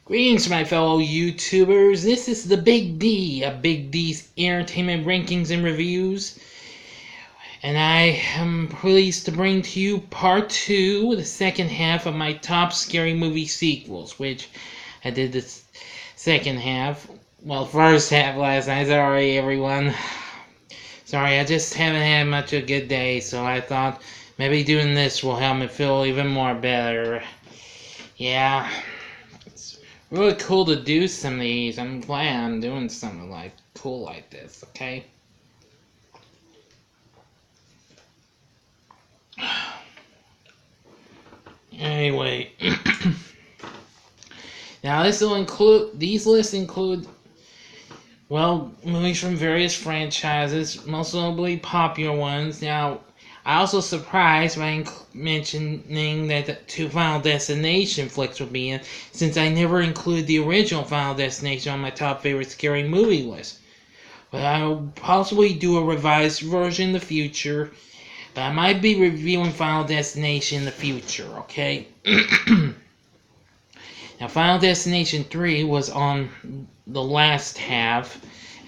Greetings, my fellow YouTubers. This is the Big D of Big D's Entertainment Rankings and Reviews. And I am pleased to bring to you part 2, the second half of my top scary movie sequels, which I did the second half. Well, first half last night. Sorry, everyone. Sorry, I just haven't had much of a good day, so I thought maybe doing this will help me feel even more better. Yeah. Really cool to do some of these. I'm glad I'm doing something cool like this, okay? Anyway, now these lists include, well, movies from various franchises, most notably popular ones. Now, I also surprised by mentioning that the 2 Final Destination flicks would be in, since I never included the original Final Destination on my top favorite scary movie list. But I will possibly do a revised version in the future, but I might be reviewing Final Destination in the future, okay? Now, Final Destination 3 was on the last half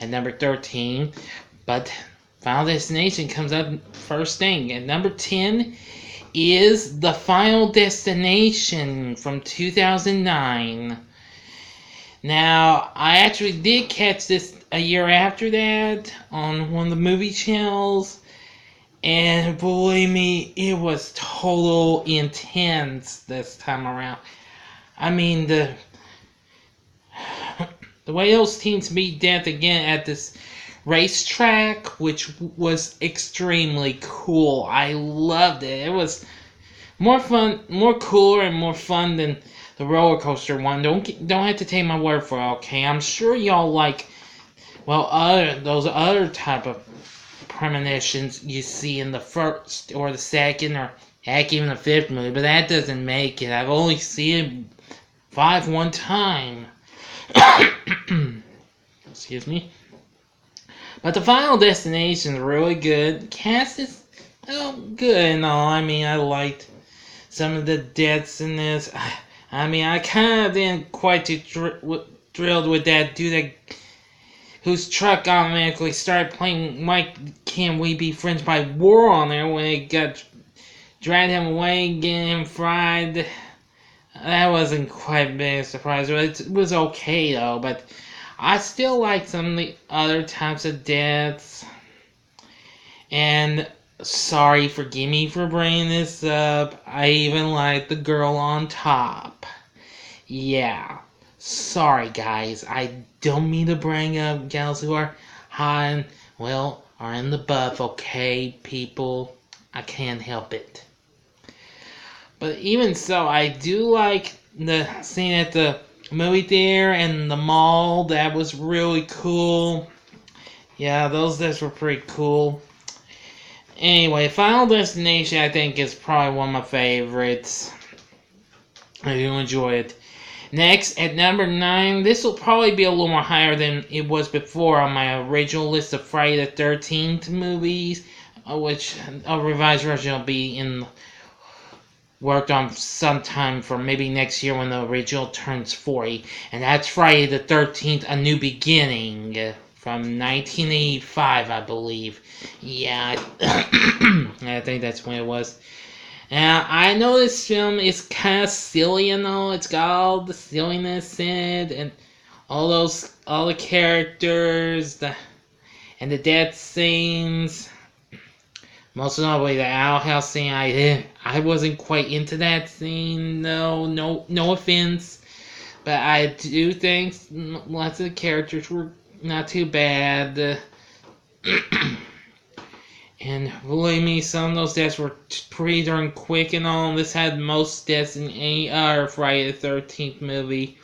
at number 13, but Final Destination comes up first thing. At number 10 is The Final Destination from 2009. Now, I actually did catch this a year after that on one of the movie channels, and believe me, it was total intense this time around. I mean, the way those teams meet death again at this racetrack, which was extremely cool. I loved it. It was more fun, more cooler, and more fun than the roller coaster one. Don't have to take my word for it, okay? I'm sure y'all like, well, those other type of premonitions you see in the first or the second or heck even the 5th movie, but that doesn't make it. I've only seen 5 one time. Excuse me. But the Final Destination is really good. The cast is good and all. I mean, I liked some of the deaths in this. I mean, I kind of didn't quite too thrilled with that dude whose truck automatically started playing Why Can't We Be Friends by War on there when it got dragged him away, getting him fried. That wasn't quite a big surprise. It was okay though, but I still like some of the other types of deaths. And sorry, forgive me for bringing this up. I even like the girl on top. Yeah. Sorry, guys. I don't mean to bring up gals who are hot and, well, are in the buff, okay, people? I can't help it. But even so, I do like the scene at the movie theater and the mall. That was really cool. Yeah, those deaths were pretty cool. Anyway, Final Destination I think is probably one of my favorites. I do enjoy it. Next, at number 9, this will probably be a little more higher than it was before on my original list of Friday the 13th movies, which a revised version will be worked on sometime for maybe next year when the original turns 40, and that's Friday the 13th, A New Beginning, from 1985, I believe. Yeah, I think that's when it was. Now, I know this film is kind of silly and all. It's got all the silliness in it, and all the characters, and the death scenes. Most notably, the outhouse scene. I wasn't quite into that scene. No offense, but I do think lots of the characters were not too bad. And believe me, some of those deaths were pretty darn quick and all. This had most deaths in any other Friday the 13th movie.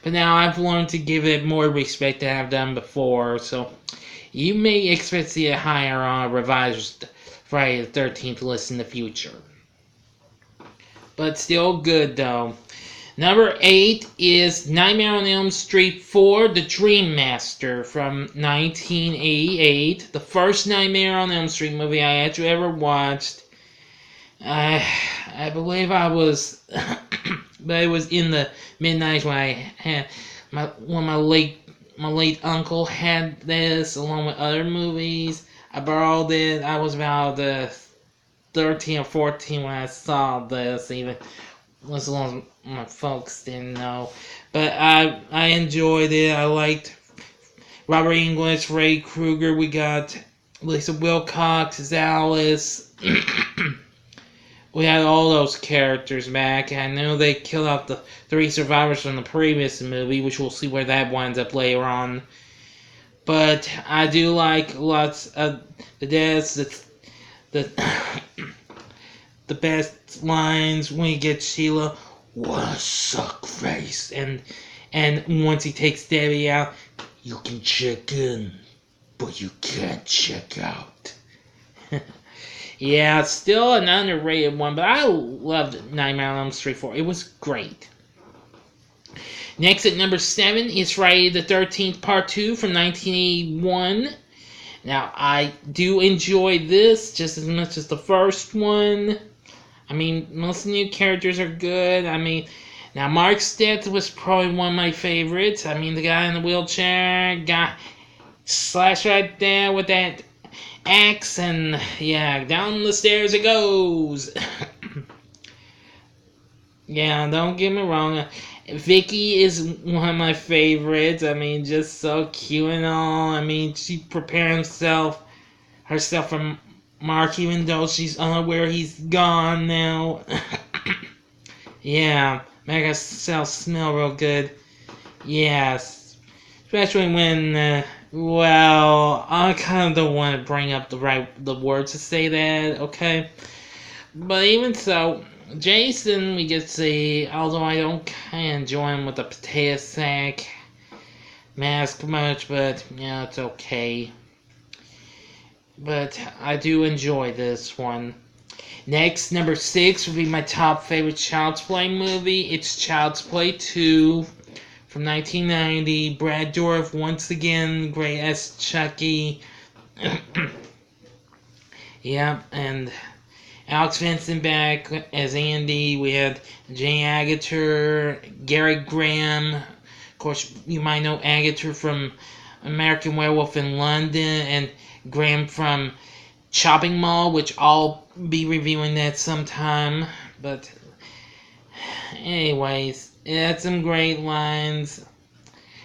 But now I've learned to give it more respect than I've done before. So you may expect to see it higher on a revised Friday the 13th list in the future. But still good though. Number 8 is Nightmare on Elm Street 4, The Dream Master from 1988. The first Nightmare on Elm Street movie I actually ever watched. I believe I was but it was in the mid-90s when I had my late uncle had this along with other movies. I borrowed it. I was about 13 or 14 when I saw this, even as long as my folks didn't know. But I enjoyed it. I liked Robert English, Ray Kruger. We got Lisa Wilcox as Alice. We had all those characters back. I know they killed off the 3 survivors from the previous movie, which we'll see where that winds up later on. But I do like lots of the deaths. The the best lines when you get Sheila, what a suck face, and once he takes Debbie out, you can check in, but you can't check out. Yeah, still an underrated one, but I loved Nightmare on Elm Street 4. It was great. Next at number 7 is Friday the 13th Part 2 from 1981. Now, I do enjoy this just as much as the first one. I mean, most of the new characters are good. I mean, now Mark's death was probably one of my favorites. I mean, the guy in the wheelchair got slashed right there with that axe, and yeah, down the stairs it goes. Yeah, don't get me wrong. Vicky is one of my favorites. I mean, just so cute and all. I mean, she prepared herself for Mark, even though she's unaware he's gone now. Yeah, make herself smell real good. Yes, especially when, well, I kind of don't want to bring up the words to say that, okay? But even so, Jason, we get to see, although I don't kind of enjoy him with the potato sack mask much, but, yeah, it's okay. But I do enjoy this one. Next, number 6 would be my top favorite Child's Play movie. It's Child's Play 2 from 1990. Brad Dourif, once again, great as Chucky. Yeah, and Alex Vincent back as Andy. We had Jane Agutter, Gary Graham. Of course, you might know Agutter from American Werewolf in London, and Graham from Chopping Mall, which I'll be reviewing that sometime. But anyways, it had some great lines.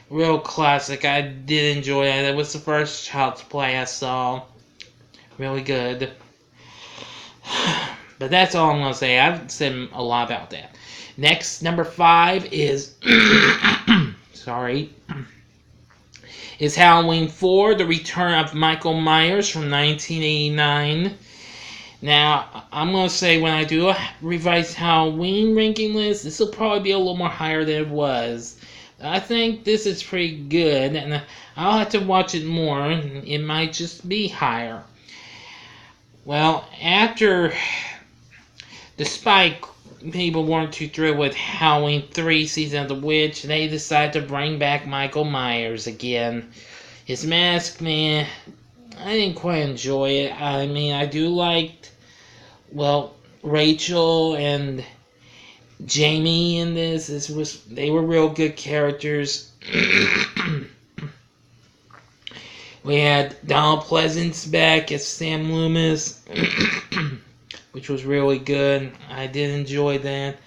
Real classic. I did enjoy it. It was the first Child's Play I saw. Really good. But that's all I'm going to say. I've said a lot about that. Next, number 5 is... sorry. Is Halloween 4, The Return of Michael Myers from 1989. Now, I'm going to say when I do a revised Halloween ranking list, this will probably be a little more higher than it was. I think this is pretty good, and I'll have to watch it more. It might just be higher. Well, despite people weren't too thrilled with Halloween 3 Season of the Witch, they decided to bring back Michael Myers again. His mask, man, I didn't quite enjoy it. I mean, I do like, well, Rachel and Jamie in this. They were real good characters. We had Donald Pleasance back as Sam Loomis, which was really good. I did enjoy that.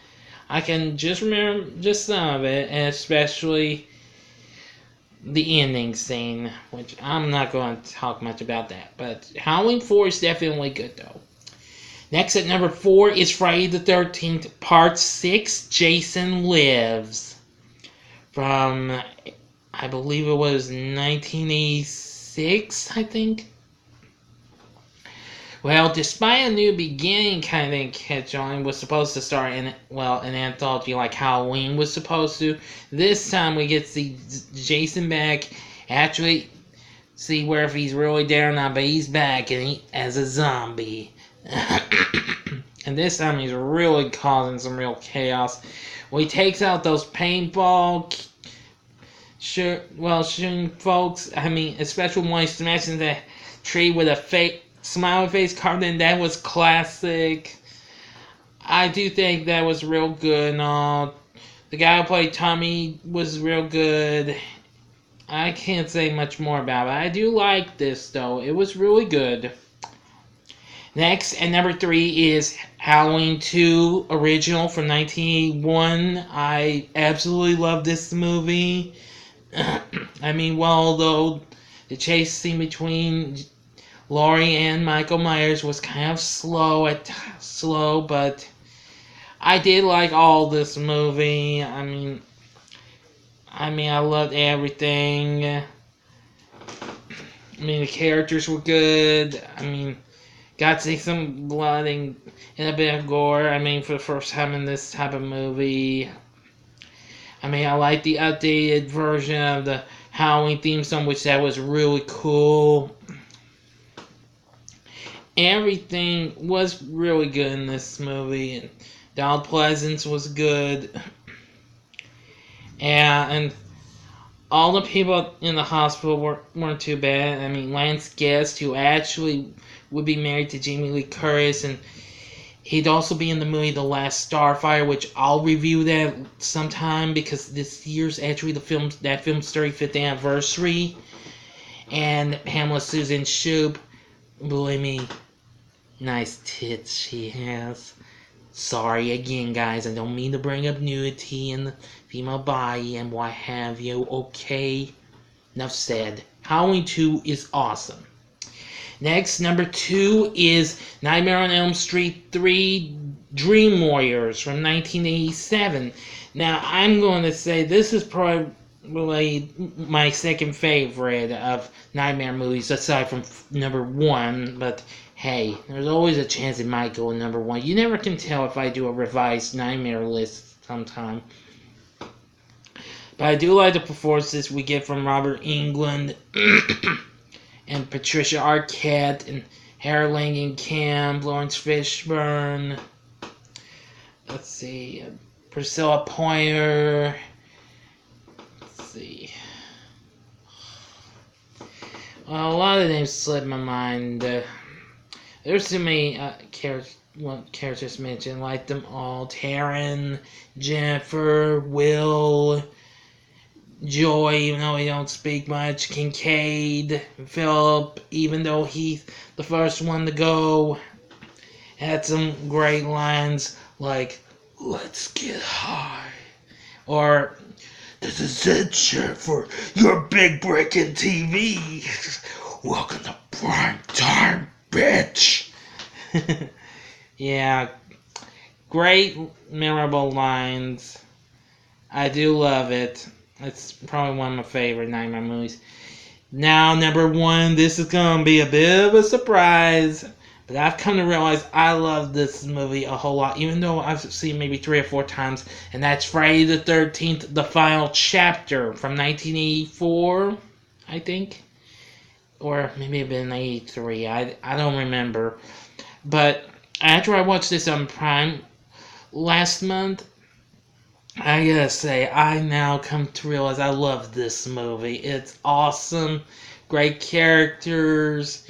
I can just remember just some of it, and especially the ending scene, which I'm not going to talk much about that. But Halloween 4 is definitely good, though. Next at number 4 is Friday the 13th, Part 6, Jason Lives. From, I believe it was 1986, I think. Well, despite a new beginning kind of thing, Catch On was supposed to start an anthology like Halloween was supposed to. This time we get to see Jason back, actually see where if he's really there or not, but he's back and as a zombie. And this time he's really causing some real chaos. Well, he takes out those paintball shooting folks. I mean, especially when he smashes the tree with a fake smiley face carved in. That was classic. I do think that was real good and all. The guy who played Tommy was real good. I can't say much more about it. I do like this though. It was really good. Next, at number 3 is Halloween 2 original from 1981. I absolutely love this movie. I mean, well, though the chase scene between Laurie and Michael Myers was kind of slow, but I did like all this movie. I loved everything. The characters were good. Got to see some blood and a bit of gore. For the first time in this type of movie. I like the updated version of the Halloween theme song, which that was really cool. Everything was really good in this movie. And Donald Pleasance was good. And all the people in the hospital weren't too bad. Lance Guest, who actually would be married to Jamie Lee Curtis, and he'd also be in the movie The Last Starfighter, which I'll review that sometime because this year's actually that film's 35th anniversary. And Pamela Susan Shoop, believe me, nice tits she has. Sorry again, guys, I don't mean to bring up nudity in the female body and what have you, okay? Enough said. Halloween 2 is awesome. Next, number 2 is Nightmare on Elm Street 3 Dream Warriors from 1987. Now, I'm going to say this is probably my second favorite of Nightmare movies, aside from number 1, but hey, there's always a chance it might go in number 1. You never can tell if I do a revised Nightmare list sometime. But I do like the performances we get from Robert Englund and Patricia Arquette and Harry Langenkamp, Lawrence Fishburne. Let's see, Priscilla Pointer. Let's see. Well, a lot of names slip my mind. There's too many characters mentioned, like them all. Taryn, Jennifer, Will, Joy, even though he don't speak much, Kincaid, Philip, even though he's the first one to go, had some great lines like, "Let's get high," or "This is it, shit, for your big breaking TV. Welcome to prime time, bitch." Yeah, great, memorable lines. I do love it. It's probably one of my favorite Nightmare movies. Now, number 1, this is going to be a bit of a surprise, but I've come to realize I love this movie a whole lot, even though I've seen it maybe 3 or 4 times, and that's Friday the 13th, The Final Chapter from 1984, I think. Or maybe it been 83, I don't remember. But after I watched this on Prime last month, I gotta say, I now come to realize I love this movie. It's awesome. Great characters.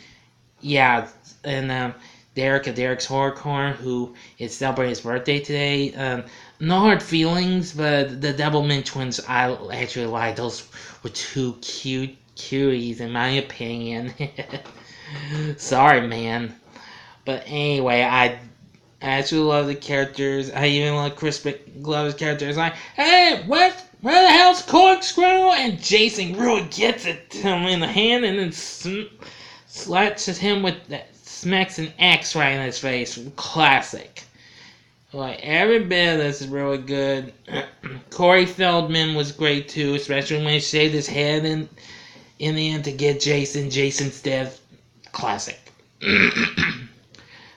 Yeah, and Derek of Derek's Horror Corner, who is celebrating his birthday today. No hard feelings, but the Doublemint twins, I actually like. Those were 2 cute cuties, in my opinion. Sorry, man. But anyway, I actually love the characters. I even love Chris Glover's characters. Like, "Hey, where the hell's Corkscrew?" And Jason really gets it to him in the hand and then slaps at him with that, smacks an axe right in his face. Classic. Like, every bit of this is really good. Corey Feldman was great too, especially when he shaved his head in the end to get Jason's death. Classic.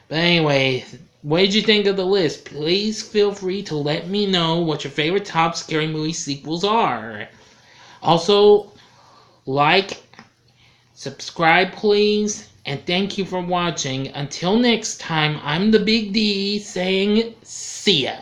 But anyway, what did you think of the list? Please feel free to let me know what your favorite top scary movie sequels are. Also, like, subscribe please, and thank you for watching. Until next time, I'm the Big D saying see ya.